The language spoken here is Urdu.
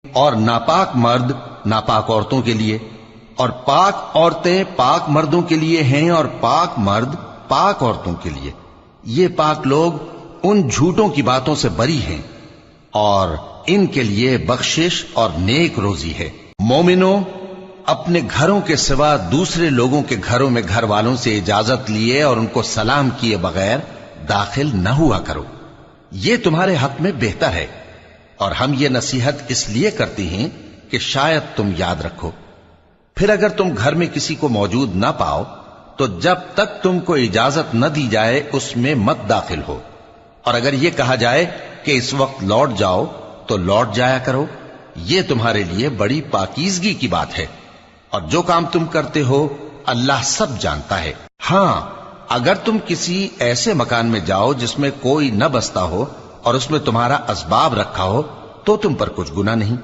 اور ناپاک مرد ناپاک عورتوں کے لیے، اور پاک عورتیں پاک مردوں کے لیے ہیں، اور پاک مرد پاک عورتوں کے لیے۔ یہ پاک لوگ ان جھوٹوں کی باتوں سے بری ہیں، اور ان کے لیے بخشش اور نیک روزی ہے۔ مومنوں، اپنے گھروں کے سوا دوسرے لوگوں کے گھروں میں گھر والوں سے اجازت لیے اور ان کو سلام کیے بغیر داخل نہ ہوا کرو، یہ تمہارے حق میں بہتر ہے، اور ہم یہ نصیحت اس لیے کرتے ہیں کہ شاید تم یاد رکھو۔ پھر اگر تم گھر میں کسی کو موجود نہ پاؤ تو جب تک تم کو اجازت نہ دی جائے اس میں مت داخل ہو، اور اگر یہ کہا جائے کہ اس وقت لوٹ جاؤ تو لوٹ جایا کرو، یہ تمہارے لیے بڑی پاکیزگی کی بات ہے، اور جو کام تم کرتے ہو اللہ سب جانتا ہے۔ ہاں، اگر تم کسی ایسے مکان میں جاؤ جس میں کوئی نہ بستا ہو اور اس میں تمہارا اسباب رکھا ہو تو تم پر کچھ گناہ نہیں،